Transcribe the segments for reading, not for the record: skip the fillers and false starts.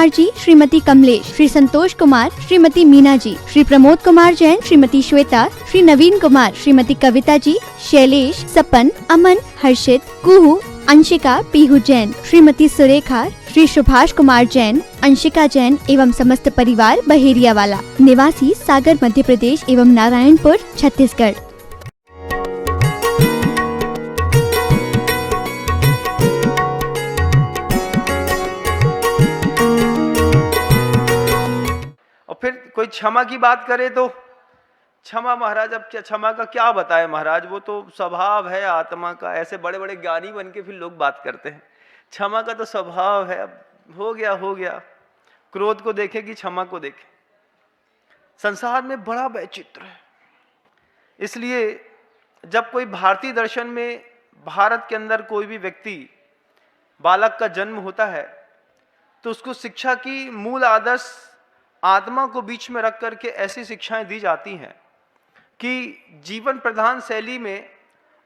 कुमार जी, श्रीमती कमलेश, श्री संतोष कुमार, श्रीमती मीना जी, श्री प्रमोद कुमार जैन, श्रीमती श्वेता, श्री नवीन कुमार, श्रीमती कविता जी, शैलेश, सपन, अमन, हर्षित, कुहू, अंशिका, पीहू जैन, श्रीमती सुरेखा, श्री सुभाष कुमार जैन, अंशिका जैन एवं समस्त परिवार बहेरिया वाला, निवासी सागर मध्य प्रदेश एवं नारायणपुर छत्तीसगढ़। और फिर कोई क्षमा की बात करे तो क्षमा महाराज, अब क्या क्षमा का क्या बताए महाराज, वो तो स्वभाव है आत्मा का। ऐसे बड़े बड़े ज्ञानी बन के फिर लोग बात करते हैं, क्षमा का तो स्वभाव है, अब हो गया हो गया। क्रोध को देखे कि क्षमा को देखे, संसार में बड़ा वैचित्र है। इसलिए जब कोई भारतीय दर्शन में भारत के अंदर कोई भी व्यक्ति बालक का जन्म होता है तो उसको शिक्षा की मूल आदर्श आत्मा को बीच में रख करके ऐसी शिक्षाएं दी जाती हैं कि जीवन प्रधान शैली में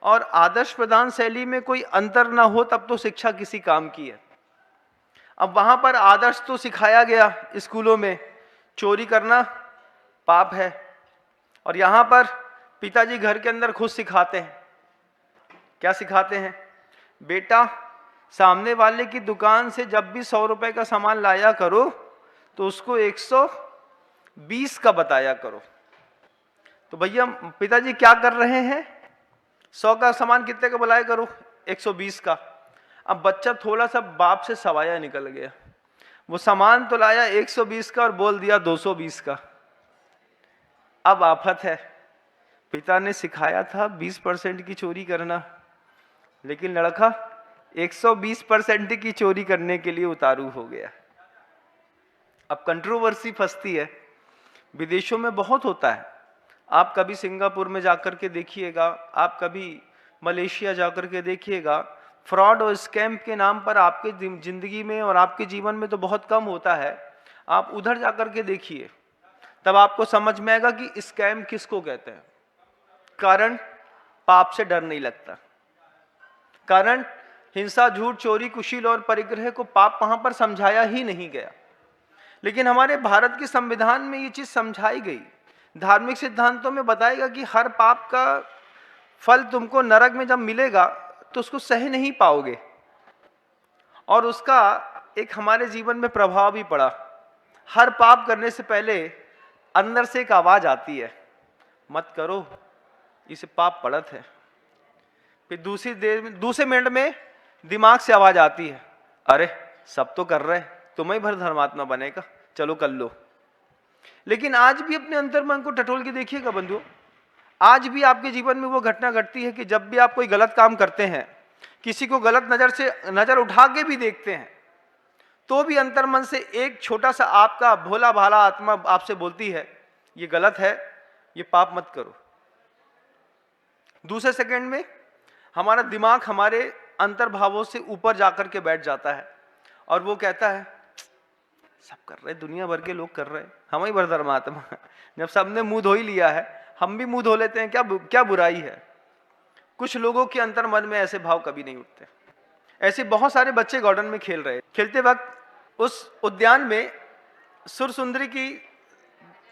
और आदर्श प्रधान शैली में कोई अंतर ना हो, तब तो शिक्षा किसी काम की है। अब वहां पर आदर्श तो सिखाया गया स्कूलों में, चोरी करना पाप है, और यहां पर पिताजी घर के अंदर खुद सिखाते हैं। क्या सिखाते हैं? बेटा, सामने वाले की दुकान से जब भी 100 रुपए का सामान लाया करो तो उसको 120 का बताया करो। तो भैया पिताजी क्या कर रहे हैं? 100 का सामान कितने का बुलाया करो? 120 का। अब बच्चा थोड़ा सा बाप से सवाया निकल गया, वो सामान तो लाया 120 का और बोल दिया 220 का। अब आफत है, पिता ने सिखाया था 20% की चोरी करना, लेकिन लड़का 120% की चोरी करने के लिए उतारू हो गया। अब कंट्रोवर्सी फंसती है, विदेशों में बहुत होता है। आप कभी सिंगापुर में जाकर के देखिएगा, आप कभी मलेशिया जाकर के देखिएगा, फ्रॉड और स्कैम के नाम पर आपके जिंदगी में और आपके जीवन में तो बहुत कम होता है। आप उधर जाकर के देखिए, तब आपको समझ में आएगा कि स्कैम किसको कहते हैं। कारण पाप से डर नहीं लगता, कारण हिंसा, झूठ, चोरी, कुशील और परिग्रह को पाप वहां पर समझाया ही नहीं गया। लेकिन हमारे भारत के संविधान में ये चीज समझाई गई, धार्मिक सिद्धांतों में बताएगा कि हर पाप का फल तुमको नरक में जब मिलेगा तो उसको सह नहीं पाओगे, और उसका एक हमारे जीवन में प्रभाव भी पड़ा। हर पाप करने से पहले अंदर से एक आवाज आती है, मत करो, इसे पाप पड़त है। फिर दूसरे मिनट में दिमाग से आवाज आती है, अरे सब तो कर रहे, तुम्हें भर धर्मात्मा बनेगा, चलो कर लो। लेकिन आज भी अपने अंतर्मन को टटोल के देखिएगा बंधुओं, आज भी आपके जीवन में वो घटना घटती है कि जब भी आप कोई गलत काम करते हैं, किसी को गलत नजर उठा के भी देखते हैं, तो भी अंतर्मन से एक छोटा सा आपका भोला भाला आत्मा आपसे बोलती है, ये गलत है, ये पाप मत करो। दूसरे सेकंड में हमारा दिमाग हमारे अंतर्भावों से ऊपर जाकर के बैठ जाता है और वो कहता है, सब कर रहे, दुनिया भर के लोग कर रहे, हम ही धर्मात्मा। जब सबने मुंह धो ही लिया है, हम भी मुंह धो लेते हैं, क्या बुराई है। कुछ लोगों के अंतर मन में ऐसे भाव कभी नहीं उठते। ऐसे बहुत सारे बच्चे गार्डन में खेल रहे, खेलते वक्त उस उद्यान में सुरसुंदरी की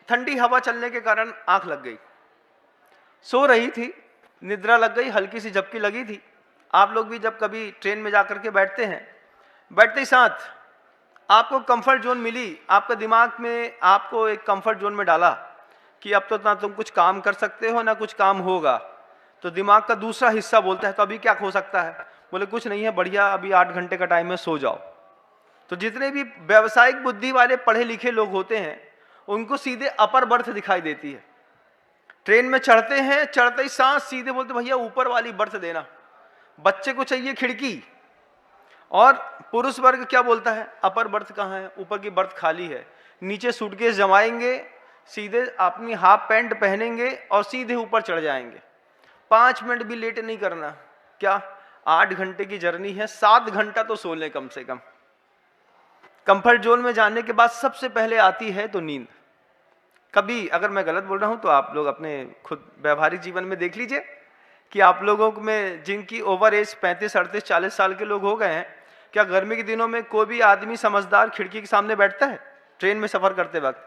ठंडी हवा चलने के कारण आंख लग गई, सो रही थी, निद्रा लग गई, हल्की सी झपकी लगी थी। आप लोग भी जब कभी ट्रेन में जाकर के बैठते हैं, बैठते ही साथ आपको कंफर्ट जोन मिली, आपका दिमाग में आपको एक कंफर्ट जोन में डाला कि अब तो ना तुम कुछ काम कर सकते हो ना कुछ काम होगा, तो दिमाग का दूसरा हिस्सा बोलता है, तो अभी क्या हो सकता है? बोले कुछ नहीं है, बढ़िया, अभी 8 घंटे का टाइम है, सो जाओ। तो जितने भी व्यावसायिक बुद्धि वाले पढ़े लिखे लोग होते हैं, उनको सीधे अपर बर्थ दिखाई देती है। ट्रेन में चढ़ते हैं, चढ़ते ही सांस सीधे बोलते, भैया ऊपर वाली बर्थ देना। बच्चे को चाहिए खिड़की, और पुरुष वर्ग क्या बोलता है, अपर बर्थ कहाँ है, ऊपर की बर्थ खाली है। नीचे सूटकेस जमाएंगे, सीधे अपनी हाफ पैंट पहनेंगे और सीधे ऊपर चढ़ जाएंगे। 5 मिनट भी लेट नहीं करना। क्या 8 घंटे की जर्नी है, 7 घंटा तो सो लें कम से कम। कंफर्ट जोन में जाने के बाद सबसे पहले आती है तो नींद। कभी अगर मैं गलत बोल रहा हूं तो आप लोग अपने खुद व्यवहारिक जीवन में देख लीजिए कि आप लोगों में जिनकी ओवर एज 35, 38, 40 साल के लोग हो गए हैं, क्या गर्मी के दिनों में कोई भी आदमी समझदार खिड़की के सामने बैठता है? ट्रेन में सफर करते वक्त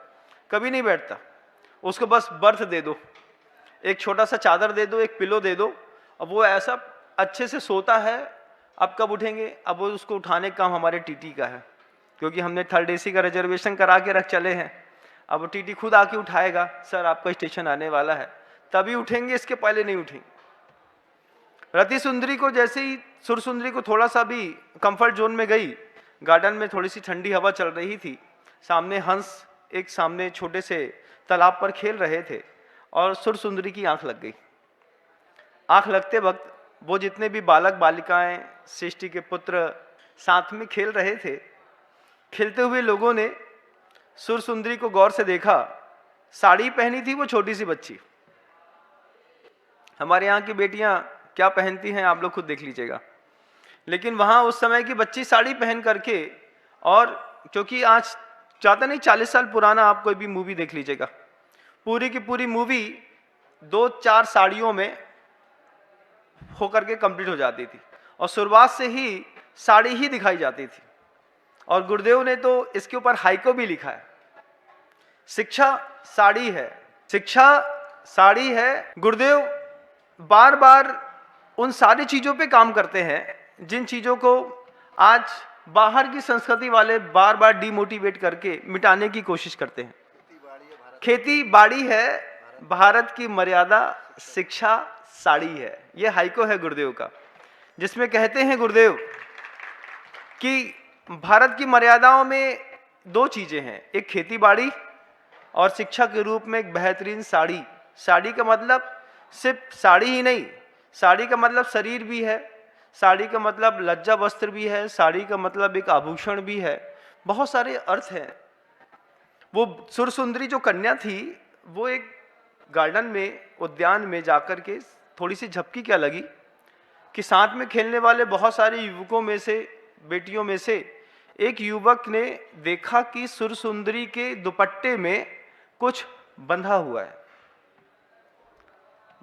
कभी नहीं बैठता। उसको बस बर्थ दे दो, एक छोटा सा चादर दे दो, एक पिलो दे दो, अब वो ऐसा अच्छे से सोता है। अब कब उठेंगे? अब वो उसको उठाने का काम हमारे टीटी का है, क्योंकि हमने थर्ड एसी का रिजर्वेशन करा के रख चले हैं। अब वो टीटी खुद आके उठाएगा, सर आपका स्टेशन आने वाला है, तभी उठेंगे, इसके पहले नहीं उठेंगे। रति सुंदरी को जैसे ही सुर सुंदरी को थोड़ा सा भी कंफर्ट जोन में गई, गार्डन में थोड़ी सी ठंडी हवा चल रही थी, सामने हंस एक सामने छोटे से तालाब पर खेल रहे थे और सुर सुंदरी की आंख लग गई। आंख लगते वक्त वो जितने भी बालक बालिकाएं सृष्टि के पुत्र साथ में खेल रहे थे, खेलते हुए लोगों ने सुर सुंदरी को गौर से देखा। साड़ी पहनी थी वो छोटी सी बच्ची। हमारे यहाँ की बेटियां क्या पहनती हैं आप लोग खुद देख लीजिएगा, लेकिन वहां उस समय की बच्ची साड़ी पहन करके, और क्योंकि आज ज़्यादा नहीं 40 साल पुराना आप कोई भी मूवी देख लीजिएगा, पूरी की पूरी मूवी 2-4 साड़ियों में होकर के कंप्लीट हो जाती थी और शुरुआत से ही साड़ी ही दिखाई जाती थी। और गुरुदेव ने तो इसके ऊपर हाइको भी लिखा है, शिक्षा साड़ी है, शिक्षा साड़ी है। गुरुदेव बार बार उन सारी चीजों पे काम करते हैं जिन चीजों को आज बाहर की संस्कृति वाले बार बार डिमोटिवेट करके मिटाने की कोशिश करते हैं। खेती बाड़ी है भारत की मर्यादा, शिक्षा साड़ी है। ये हाइको है गुरुदेव का, जिसमें कहते हैं गुरुदेव कि भारत की मर्यादाओं में 2 चीजें हैं, एक खेती बाड़ी और शिक्षा के रूप में एक बेहतरीन साड़ी। साड़ी का मतलब सिर्फ साड़ी ही नहीं, साड़ी का मतलब शरीर भी है, साड़ी का मतलब लज्जा वस्त्र भी है, साड़ी का मतलब एक आभूषण भी है, बहुत सारे अर्थ हैं। वो सुर सुंदरी जो कन्या थी, वो एक गार्डन में, उद्यान में जाकर के थोड़ी सी झपकी क्या लगी कि साथ में खेलने वाले बहुत सारे युवकों में से, बेटियों में से एक युवक ने देखा कि सुर सुंदरी के दुपट्टे में कुछ बंधा हुआ है।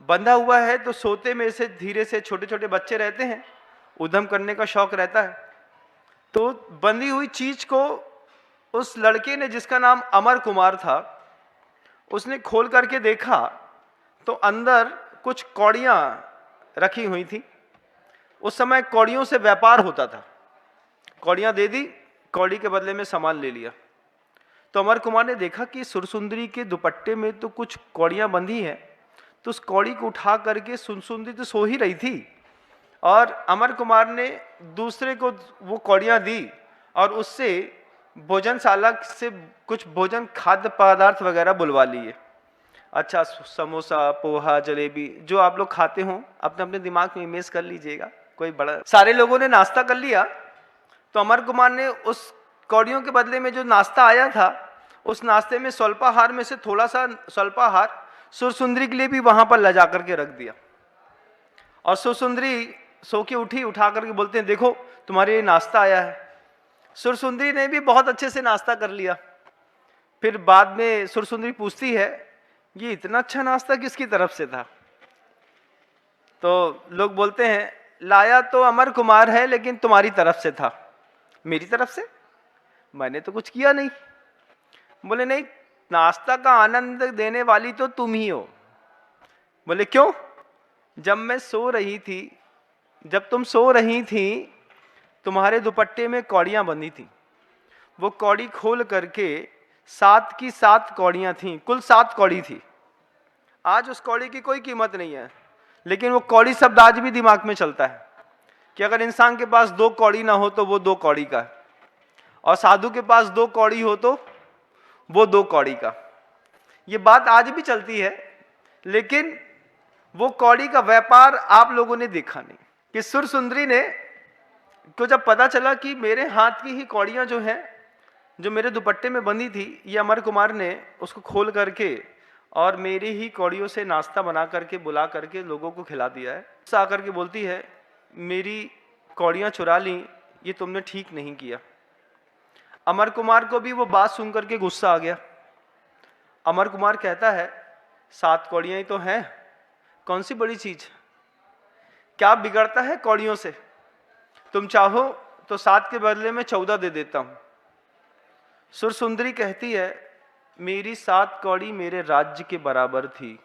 बंधा हुआ है तो सोते में से धीरे से, छोटे छोटे बच्चे रहते हैं, उद्यम करने का शौक रहता है, तो बंधी हुई चीज को उस लड़के ने, जिसका नाम अमर कुमार था, उसने खोल करके देखा तो अंदर कुछ कौड़ियां रखी हुई थी। उस समय कौड़ियों से व्यापार होता था, कौड़ियां दे दी, कौड़ी के बदले में सामान ले लिया। तो अमर कुमार ने देखा कि सुरसुंदरी के दुपट्टे में तो कुछ कौड़ियां बंधी हैं, तो उस कौड़ी को उठा करके सुरसुंदरी तो सो ही रही थी और अमर कुमार ने दूसरे को वो कौड़ियां दी और उससे भोजनशाला से कुछ भोजन खाद्य पदार्थ वगैरह बुलवा लिए। अच्छा, समोसा, पोहा, जलेबी जो आप लोग खाते हो अपने अपने दिमाग में इमेज कर लीजिएगा। कोई बड़ा, सारे लोगों ने नाश्ता कर लिया तो अमर कुमार ने उस कौड़ियों के बदले में जो नाश्ता आया था, उस नाश्ते में स्वल्पाहार में से थोड़ा सा स्वल्पाहार सुरसुंदरी के लिए भी वहां पर ला जा करके रख दिया। और सुरसुंदरी सो के उठी, उठा करके बोलते हैं देखो तुम्हारे लिए नाश्ता आया है। सुरसुंदरी ने भी बहुत अच्छे से नाश्ता कर लिया। फिर बाद में सुरसुंदरी पूछती है ये इतना अच्छा नाश्ता किसकी तरफ से था? तो लोग बोलते हैं लाया तो अमर कुमार है लेकिन तुम्हारी तरफ से था। मेरी तरफ से? मैंने तो कुछ किया नहीं। बोले नहीं, नाश्ता का आनंद देने वाली तो तुम ही हो। बोले क्यों? जब मैं सो रही थी, जब तुम सो रही थी, तुम्हारे दुपट्टे में कौड़ियां बंधी थी। वो कौड़ी खोल करके 7 की 7 कौड़ियां थी, कुल 7 कौड़ी थी। आज उस कौड़ी की कोई कीमत नहीं है, लेकिन वो कौड़ी शब्द आज भी दिमाग में चलता है कि अगर इंसान के पास 2 कौड़ी ना हो तो वो 2 कौड़ी का, और साधु के पास 2 कौड़ी हो तो वो 2 कौड़ी का। ये बात आज भी चलती है, लेकिन वो कौड़ी का व्यापार आप लोगों ने देखा नहीं। कि सुरसुंदरी ने को जब पता चला कि मेरे हाथ की ही कौड़ियां जो हैं, जो मेरे दुपट्टे में बंधी थी, ये अमर कुमार ने उसको खोल करके और मेरी ही कौड़ियों से नाश्ता बना करके बुला करके लोगों को खिला दिया है। उससे आकर के बोलती है मेरी कौड़ियां चुरा ली, ये तुमने ठीक नहीं किया। अमर कुमार को भी वो बात सुन करके गुस्सा आ गया। अमर कुमार कहता है 7 कौड़ियां ही तो हैं, कौन सी बड़ी चीज, क्या बिगड़ता है कौड़ियों से? तुम चाहो तो 7 के बदले में 14 दे देता हूं। सुरसुंदरी कहती है, मेरी 7 कौड़ी मेरे राज्य के बराबर थी,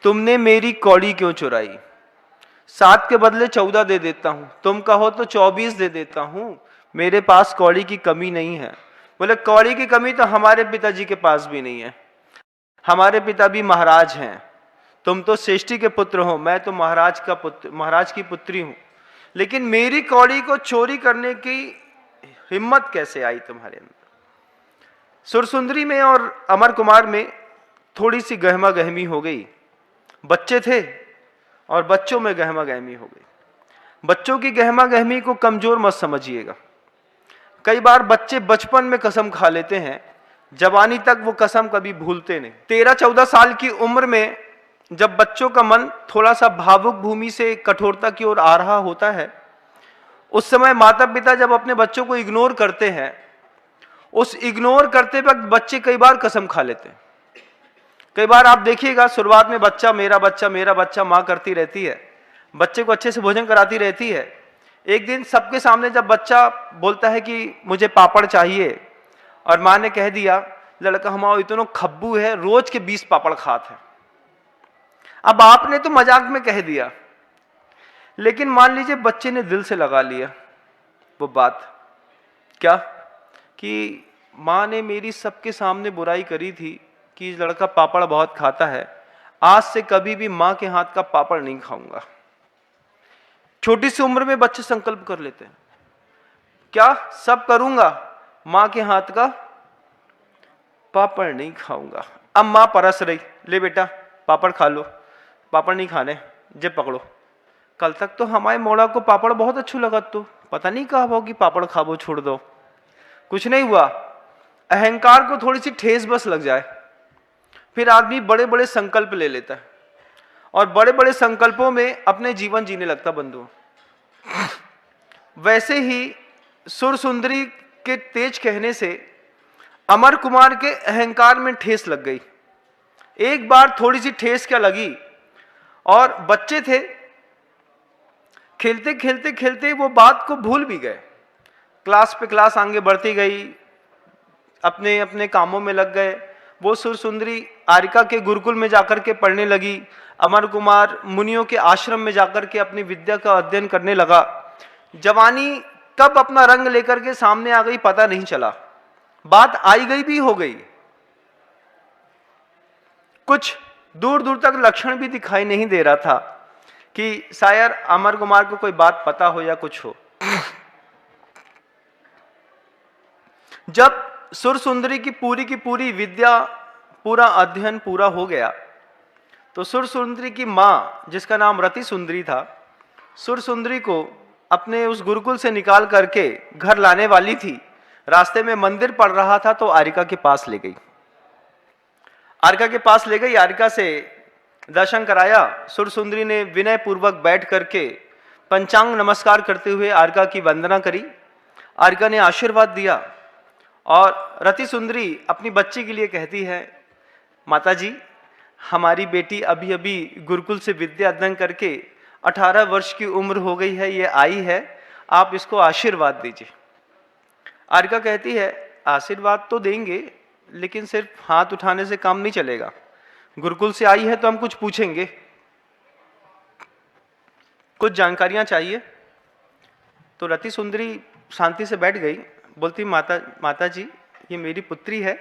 तुमने मेरी कौड़ी क्यों चुराई? 7 के बदले 14 दे देता हूं, तुम कहो तो 24 दे देता हूं, मेरे पास कौड़ी की कमी नहीं है। बोले कौड़ी की कमी तो हमारे पिताजी के पास भी नहीं है, हमारे पिता भी महाराज हैं, तुम तो श्रेष्ठी के पुत्र हो, मैं तो महाराज की पुत्री हूं, लेकिन मेरी कौड़ी को चोरी करने की हिम्मत कैसे आई तुम्हारे अंदर? सुरसुंदरी में और अमर कुमार में थोड़ी सी गहमा गहमी हो गई। बच्चे थे और बच्चों में गहमा गहमी हो गई। बच्चों की गहमा गहमी को कमजोर मत समझिएगा। कई बार बच्चे बचपन में कसम खा लेते हैं, जवानी तक वो कसम कभी भूलते नहीं। 13-14 साल की उम्र में जब बच्चों का मन थोड़ा सा भावुक भूमि से कठोरता की ओर आ रहा होता है, उस समय माता पिता जब अपने बच्चों को इग्नोर करते हैं, उस इग्नोर करते वक्त बच्चे कई बार कसम खा लेते हैं। कई बार आप देखिएगा, शुरुआत में बच्चा मेरा बच्चा माँ करती रहती है, बच्चे को अच्छे से भोजन कराती रहती है। एक दिन सबके सामने जब बच्चा बोलता है कि मुझे पापड़ चाहिए, और माँ ने कह दिया लड़का हमारा इतना खब्बू है, रोज के 20 पापड़ खात है। अब आपने तो मजाक में कह दिया, लेकिन मान लीजिए बच्चे ने दिल से लगा लिया वो बात, क्या कि माँ ने मेरी सबके सामने बुराई करी थी कि लड़का पापड़ बहुत खाता है, आज से कभी भी माँ के हाथ का पापड़ नहीं खाऊंगा। छोटी सी उम्र में बच्चे संकल्प कर लेते हैं, क्या सब करूंगा, माँ के हाथ का पापड़ नहीं खाऊंगा। अब माँ परस रही, ले बेटा पापड़ खा लो, पापड़ नहीं खाने, जे पकड़ो। कल तक तो हमारे मोड़ा को पापड़ बहुत अच्छा लगा, तो पता नहीं कहा वो कि पापड़ खाबो छोड़ दो। कुछ नहीं हुआ, अहंकार को थोड़ी सी ठेस बस लग जाए, फिर आदमी बड़े बड़े संकल्प ले लेता है और बड़े बड़े संकल्पों में अपने जीवन जीने लगता बंधु। वैसे ही सुरसुंदरी के तेज कहने से अमर कुमार के अहंकार में ठेस लग गई। एक बार थोड़ी सी ठेस क्या लगी, और बच्चे थे, खेलते खेलते खेलते वो बात को भूल भी गए। क्लास पे क्लास आगे बढ़ती गई, अपने अपने कामों में लग गए। वो सुरसुंदरी आरिका के गुरुकुल में जाकर के पढ़ने लगी, अमर कुमार मुनियों के आश्रम में जाकर के अपनी विद्या का अध्ययन करने लगा। जवानी कब अपना रंग लेकर के सामने आ गई पता नहीं चला, बात आई गई भी हो गई। कुछ दूर दूर तक लक्षण भी दिखाई नहीं दे रहा था कि शायद अमर कुमार को कोई बात पता हो या कुछ हो। जब सुरसुंदरी की पूरी विद्या, पूरा अध्ययन पूरा हो गया, तो सुरसुंदरी की माँ, जिसका नाम रति सुंदरी था, सुरसुंदरी को अपने उस गुरुकुल से निकाल करके घर लाने वाली थी। रास्ते में मंदिर पड़ रहा था तो आरिका के पास ले गई। आरिका के पास ले गई, आरिका से दर्शन कराया। सुरसुंदरी ने विनय पूर्वक बैठ करके पंचांग नमस्कार करते हुए आरिका की वंदना करी। आरिका ने आशीर्वाद दिया और रति सुंदरी अपनी बच्ची के लिए कहती है, माताजी हमारी बेटी अभी अभी गुरुकुल से विद्या अध्ययन करके 18 वर्ष की उम्र हो गई है, ये आई है, आप इसको आशीर्वाद दीजिए। आरिका कहती है, आशीर्वाद तो देंगे, लेकिन सिर्फ हाथ उठाने से काम नहीं चलेगा, गुरुकुल से आई है तो हम कुछ पूछेंगे, कुछ जानकारियां चाहिए। तो रति सुंदरी शांति से बैठ गई, बोलती माता जी ये मेरी पुत्री है,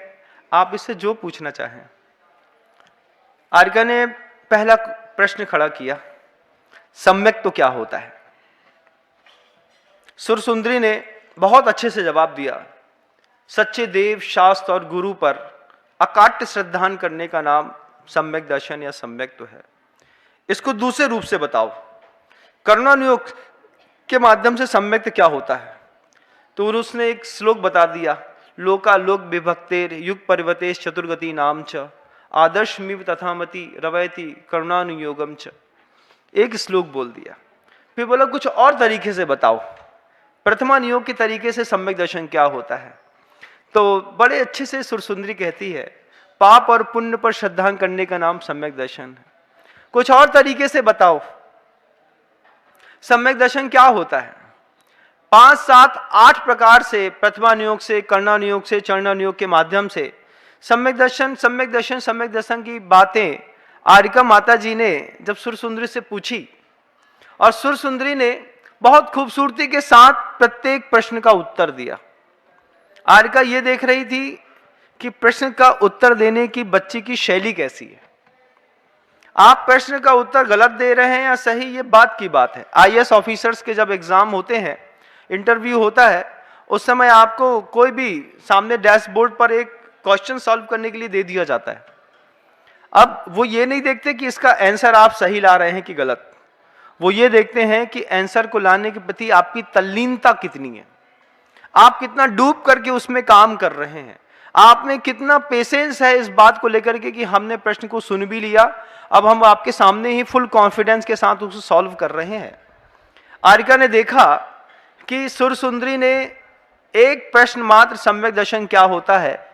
आप इससे जो पूछना चाहें। आरिका ने पहला प्रश्न खड़ा किया, सम्यक तो क्या होता है? सुरसुंदरी ने बहुत अच्छे से जवाब दिया, सच्चे देव, शास्त्र और गुरु पर अकाट्य श्रद्धान करने का नाम सम्यक दर्शन या सम्यक तो है। इसको दूसरे रूप से बताओ, कर्णानुयोग के माध्यम से सम्यक क्या होता है? तो उसने एक श्लोक बता दिया, लोकालोक विभक्तेर युग परिवतेश चतुर्गति नाम च आदर्शमिव तथामति रवयति करुणानुयोगम च। एक श्लोक बोल दिया, फिर बोला कुछ और तरीके से बताओ, प्रथमा नियोग के तरीके से सम्यक दर्शन क्या होता है? तो बड़े अच्छे से सुरसुंदरी कहती है, पाप और पुण्य पर श्रद्धा करने का नाम सम्यक दर्शन है। कुछ और तरीके से बताओ, सम्यक दर्शन क्या होता है? 5, 7, 8 प्रकार से प्रतिमा नियोग से, कर्णा नियोग से, चरणा नियोग के माध्यम से सम्यक दर्शन की बातें आरिका माता जी ने जब सुरसुंदरी से पूछी और सुरसुंदरी ने बहुत खूबसूरती के साथ प्रत्येक प्रश्न का उत्तर दिया। आरिका ये देख रही थी कि प्रश्न का उत्तर देने की बच्ची की शैली कैसी है। आप प्रश्न का उत्तर गलत दे रहे हैं या सही, ये बात की बात है। आईएएस ऑफिसर्स के जब एग्जाम होते हैं, इंटरव्यू होता है, उस समय आपको कोई भी सामने डैशबोर्ड पर एक क्वेश्चन सॉल्व करने के लिए दे दिया जाता है। अब वो ये नहीं देखते कि इसका आंसर आप सही ला रहे हैं कि गलत, वो ये देखते हैं कि आंसर को लाने के प्रति आपकी तल्लीनता कितनी है, आप कितना डूब करके उसमें काम कर रहे हैं, आप में कितना पेशेंस है इस बात को लेकर के कि हमने प्रश्न को सुन भी लिया, अब हम आपके सामने ही फुल कॉन्फिडेंस के साथ उसे सॉल्व कर रहे हैं। आरिका ने देखा कि सुरसुंदरी ने एक प्रश्न मात्र सम्यक दर्शन क्या होता है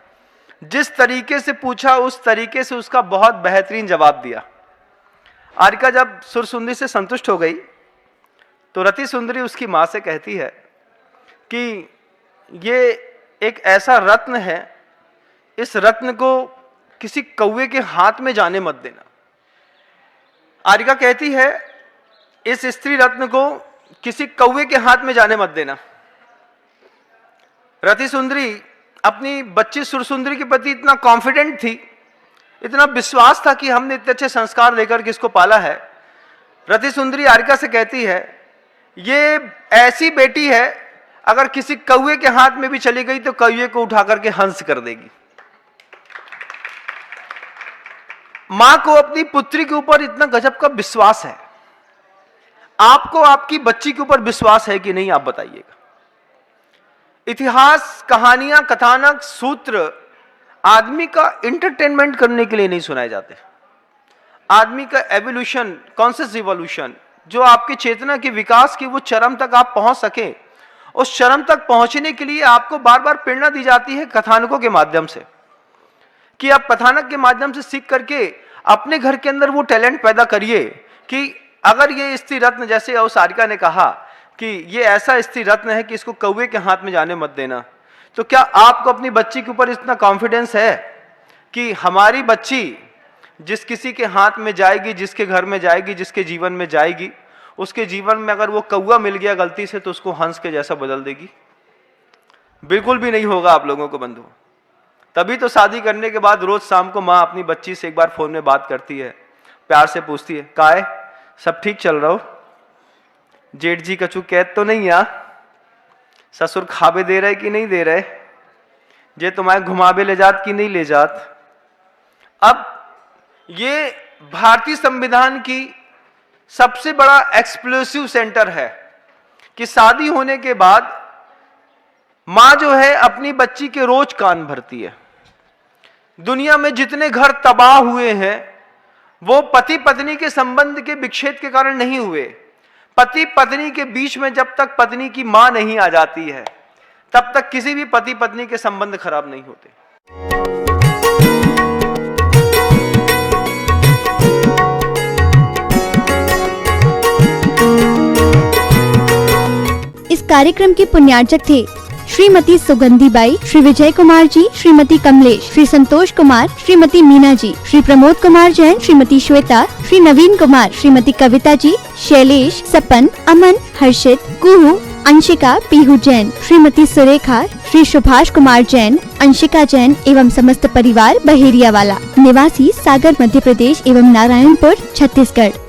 जिस तरीके से पूछा, उस तरीके से उसका बहुत बेहतरीन जवाब दिया। आरिका जब सुरसुंदरी से संतुष्ट हो गई तो रति सुंदरी उसकी माँ से कहती है कि ये एक ऐसा रत्न है, इस रत्न को किसी कौवे के हाथ में जाने मत देना। आरिका कहती है इस स्त्री रत्न को किसी कौवे के हाथ में जाने मत देना। रति सुंदरी अपनी बच्ची सुरसुंदरी के प्रति इतना कॉन्फिडेंट थी, इतना विश्वास था कि हमने इतने अच्छे संस्कार लेकर के इसको पाला है। रति सुंदरी आरिका से कहती है ये ऐसी बेटी है, अगर किसी कौवे के हाथ में भी चली गई तो कौवे को उठा करके हंस कर देगी। मां को अपनी पुत्री के ऊपर इतना गजब का विश्वास है। आपको आपकी बच्ची के ऊपर विश्वास है कि नहीं, आप बताइएगा। इतिहास, कहानियां, कथानक, सूत्र आदमी का एंटरटेनमेंट करने के लिए नहीं सुनाए जाते। आदमी का एवोल्यूशन, कॉन्शियस इवोल्यूशन, जो आपकी चेतना के विकास की वो चरम तक आप पहुंच सके, उस चरम तक पहुंचने के लिए आपको बार बार प्रेरणा दी जाती है कथानकों के माध्यम से, कि आप कथानक के माध्यम से सीख करके अपने घर के अंदर वो टैलेंट पैदा करिए कि अगर ये स्त्री रत्न, जैसे उस आरिका ने कहा कि ये ऐसा स्त्री रत्न है कि इसको कौवे के हाथ में जाने मत देना, तो क्या आपको अपनी बच्ची के ऊपर इतना कॉन्फिडेंस है कि हमारी बच्ची जिस किसी के हाथ में जाएगी, जिसके घर में जाएगी, जिसके जीवन में जाएगी, उसके जीवन में अगर वो कौवा मिल गया गलती से तो उसको हंस के जैसा बदल देगी? बिल्कुल भी नहीं होगा आप लोगों को बंधु। तभी तो शादी करने के बाद रोज शाम को माँ अपनी बच्ची से एक बार फोन में बात करती है, प्यार से पूछती है काय सब ठीक चल रहा हो, जेठ जी कछु कैद तो नहीं आ, ससुर खाबे दे रहे कि नहीं दे रहे, जे तुम्हारे घुमाबे ले जात कि नहीं ले जात। अब ये भारतीय संविधान की सबसे बड़ा एक्सप्लोसिव सेंटर है कि शादी होने के बाद मां जो है अपनी बच्ची के रोज कान भरती है। दुनिया में जितने घर तबाह हुए हैं वो पति पत्नी के संबंध के विच्छेद के कारण नहीं हुए, पति पत्नी के बीच में जब तक पत्नी की मां नहीं आ जाती है तब तक किसी भी पति पत्नी के संबंध खराब नहीं होते। इस कार्यक्रम के पुण्यार्चक थे श्रीमती सुगंधी बाई, श्री विजय कुमार जी, श्रीमती कमलेश, श्री संतोष कुमार, श्रीमती मीना जी, श्री प्रमोद कुमार जैन, श्रीमती श्वेता, श्री नवीन कुमार, श्रीमती कविता जी, शैलेश, सपन, अमन, हर्षित, कुहू, अंशिका, पीहू जैन, श्रीमती सुरेखा, श्री सुभाष कुमार जैन, अंशिका जैन एवं समस्त परिवार बहेरिया वाला, निवासी सागर मध्य प्रदेश एवं नारायणपुर छत्तीसगढ़।